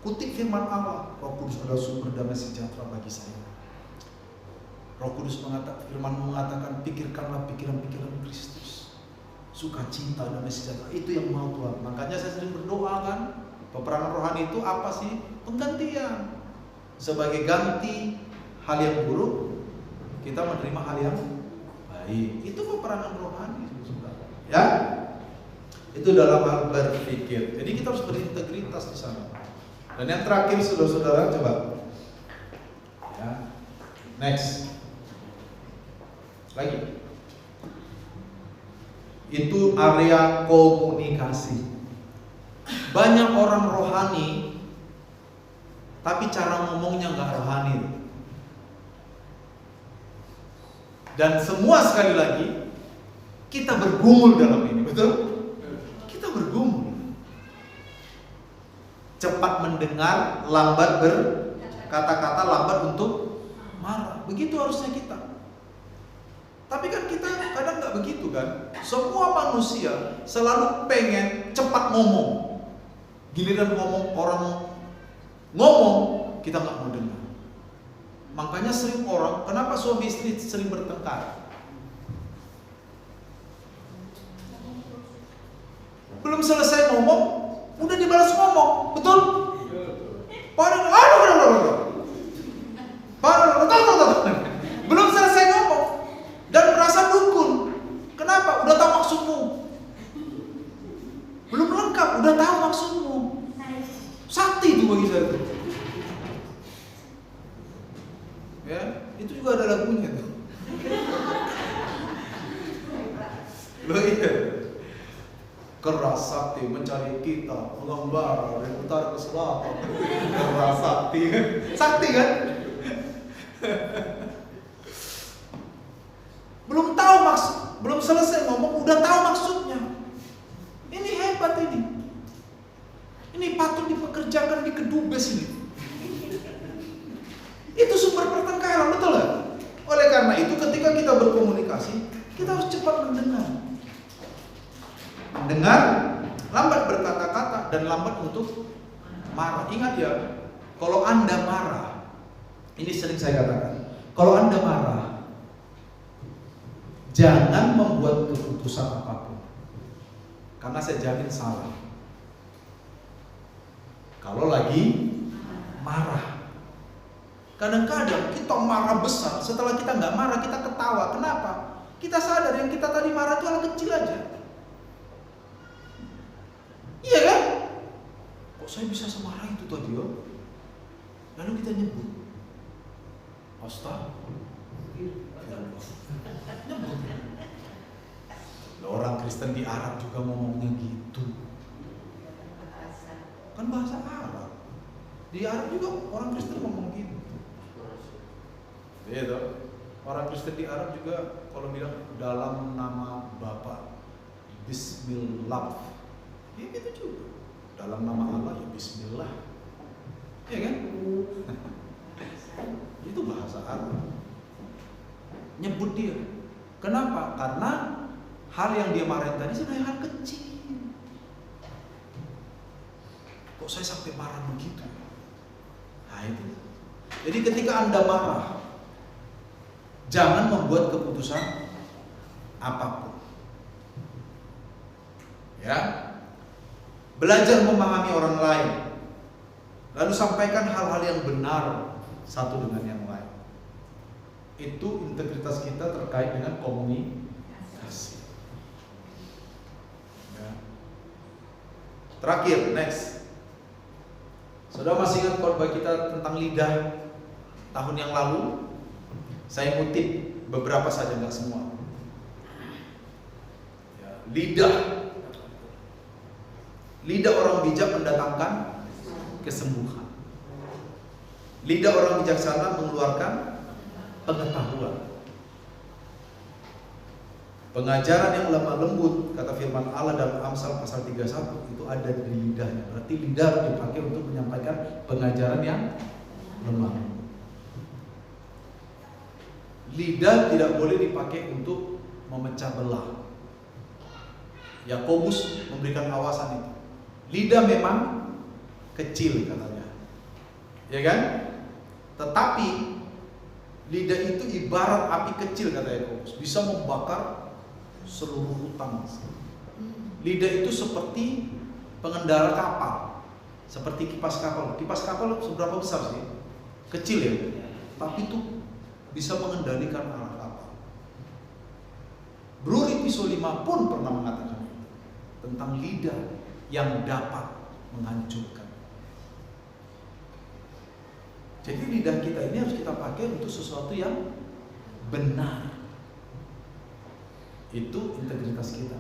Kutip firman Allah, Roh Kudus adalah sumber damai sejahtera bagi saya. Roh Kudus mengatakan, pikirkanlah pikiran-pikiran Kristus. Sukacita, damai sejahtera, itu yang mau Tuhan. Makanya saya sering berdoa kan, peperangan rohani itu apa sih? Penggantian. Sebagai ganti hal yang buruk, kita menerima hal yang baik. Itu peperangan rohani, saudara. Ya, itu dalam hal berpikir. Jadi kita harus berintegritas di sana. Dan yang terakhir, saudara-saudara, coba. Ya, next. Lagi. Itu area komunikasi. Banyak orang rohani, tapi cara ngomongnya nggak rohani. Dan semua sekali lagi kita bergumul dalam ini, betul? Kita bergumul. Cepat mendengar, lambat berkata-kata, lambat untuk marah. Begitu harusnya kita. Tapi kan kita kadang nggak begitu kan. Semua manusia selalu pengen cepat ngomong. Giliran orang ngomong, kita nggak mau dengar. Makanya sering orang, kenapa suami istri sering bertengkar? Belum selesai ngomong, udah dibalas ngomong, betul? Padahal, belum selesai ngomong dan merasa dukun. Kenapa? Udah tahu maksudmu. Belum lengkap, udah tahu maksudmu. Sakti itu bagi saya. Ya, itu juga ada lagunya tuh. Loh iya. Keras sakti mencari kita, mengembara dari utara ke selatan. Keras sakti kan? Sakti kan? Belum tahu maksud, belum selesai ngomong udah tahu maksudnya. Ini hebat ini. Ini patut dipekerjakan di kedubes ini. Itu sumber pertengkaran, betul lah. Oleh karena itu ketika kita berkomunikasi, kita harus cepat mendengar. Mendengar, lambat berkata-kata dan lambat untuk marah. Ingat ya, kalau Anda marah, ini sering saya katakan, kalau Anda marah, jangan membuat keputusan apapun. Karena saya jamin salah. Kalau lagi marah, kadang-kadang kita marah besar, setelah kita nggak marah kita ketawa. Kenapa? Kita sadar yang kita tadi marah itu hal kecil aja. Iya kan? Kok saya bisa semarah itu tadi ya? Lalu kita nyebut, Astagfirullah. Nyebut. Orang Kristen di Arab juga ngomongnya gitu. Kan bahasa Arab. Di Arab juga orang Kristen ngomong gitu. Iya toh. Orang Kristen di Arab juga kalau bilang dalam nama Bapa, Bismillah. Ya gitu juga. Dalam nama Allah ya Bismillah. Iya kan? Itu bahasa Arab. Nyebut dia. Kenapa? Karena hal yang dia marahin tadi sebenarnya hal kecil. Kok saya sampai marah begitu? Nah itu. Jadi ketika Anda marah, jangan membuat keputusan apapun. Ya. Belajar memahami orang lain. Lalu sampaikan hal-hal yang benar satu dengan yang lain. Itu integritas kita terkait dengan komunikasi. Ya. Terakhir, next. Saudara masih ingat khotbah kita tentang lidah? tahun yang lalu, saya ngutip beberapa saja, nggak semua. Ya, lidah orang bijak mendatangkan kesembuhan. Lidah orang bijaksana mengeluarkan pengetahuan. Pengajaran yang lemah lembut, kata firman Allah dalam Amsal pasal 31, itu ada di lidahnya. Berarti lidah dipakai untuk menyampaikan pengajaran yang lemah. Lidah tidak boleh dipakai untuk memecah belah. Yakobus memberikan awasan itu. Lidah memang kecil katanya, ya kan? Tetapi lidah itu ibarat api kecil kata Yakobus, bisa membakar seluruh hutan. Lidah itu seperti pengendara kapal, seperti kipas kapal. Kipas kapal seberapa besar sih? Kecil ya, tapi itu bisa mengendalikan arah kapal. Bruri Piso 5 pun pernah mengatakan tentang lidah yang dapat menghancurkan. Jadi lidah kita ini harus kita pakai untuk sesuatu yang benar. Itu integritas kita.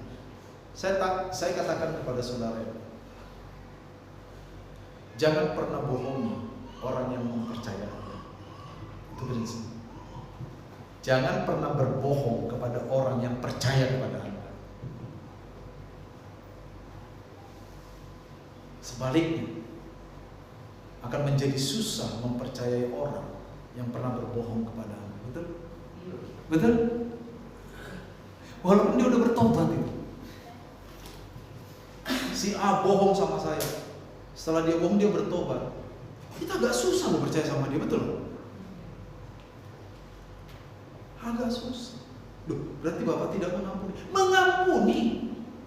Saya katakan kepada saudara, jangan pernah bohongi orang yang mempercayai Anda. Itu prinsip. Jangan pernah berbohong kepada orang yang percaya kepada Anda. Sebaliknya, akan menjadi susah mempercayai orang yang pernah berbohong kepada Anda. Betul? Betul? Walaupun dia udah bertobat itu. Si A bohong sama saya. Setelah dia bohong dia bertobat. Kita agak susah loh percaya sama dia, betul? Agak susah. Duh, berarti Bapak tidak mengampuni. Mengampuni,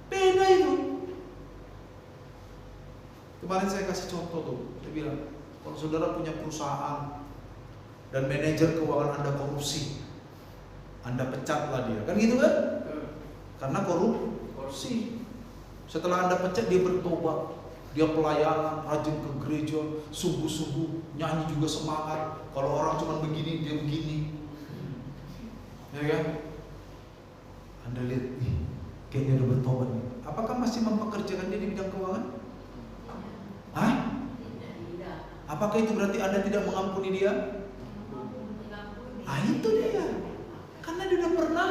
beda itu. Kemarin saya kasih contoh tuh. Saya bilang, kalau saudara punya perusahaan dan manajer keuangan Anda korupsi, Anda pecatlah dia, kan gitu kan? Karena korupsi. Setelah Anda pecat, dia bertobat, dia pelayanan, rajin ke gereja, sungguh-sungguh, nyanyi juga semangat. Kalau orang cuma begini, dia begini, ya kan? Anda lihat, kayaknya udah bertobat nih. Apakah masih mempekerjakan dia di bidang keuangan? Hah? Apakah itu berarti Anda tidak mengampuni dia? Ah, itu dia. Karena dia udah pernah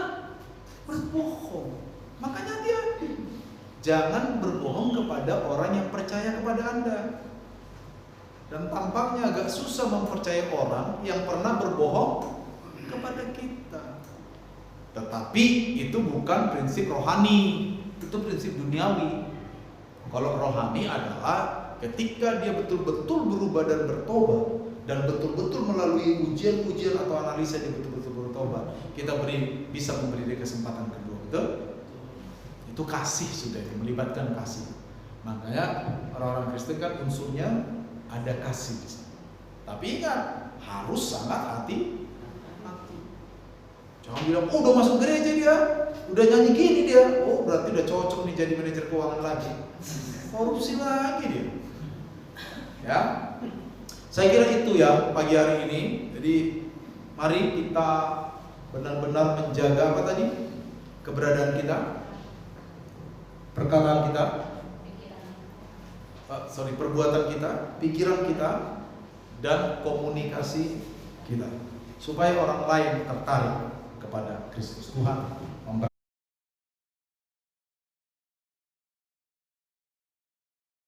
berbohong. Makanya hati-hati. Jangan berbohong kepada orang yang percaya kepada Anda. Dan tampaknya agak susah mempercayai orang yang pernah berbohong kepada kita. Tetapi itu bukan prinsip rohani, itu prinsip duniawi. Kalau rohani adalah ketika dia betul-betul berubah dan bertobat, dan betul-betul melalui ujian-ujian atau analisa dia betul-betul bertobat, kita bisa memberi dia kesempatan kedua, betul? Itu kasih sudah, itu melibatkan kasih. Makanya orang-orang Kristen kan unsurnya ada kasih di sana. Tapi ingat, harus sangat hati-hati. Jangan bilang, oh udah masuk gereja dia, udah nyanyi gini dia, oh berarti udah cocok nih jadi manajer keuangan lagi. Korupsi lagi dia. Ya, saya kira itu ya pagi hari ini. Jadi mari kita benar-benar menjaga apa tadi? Keberadaan kita, perkataan kita, perbuatan kita, pikiran kita, dan komunikasi kita, supaya orang lain tertarik kepada Kristus. Tuhan memberkati.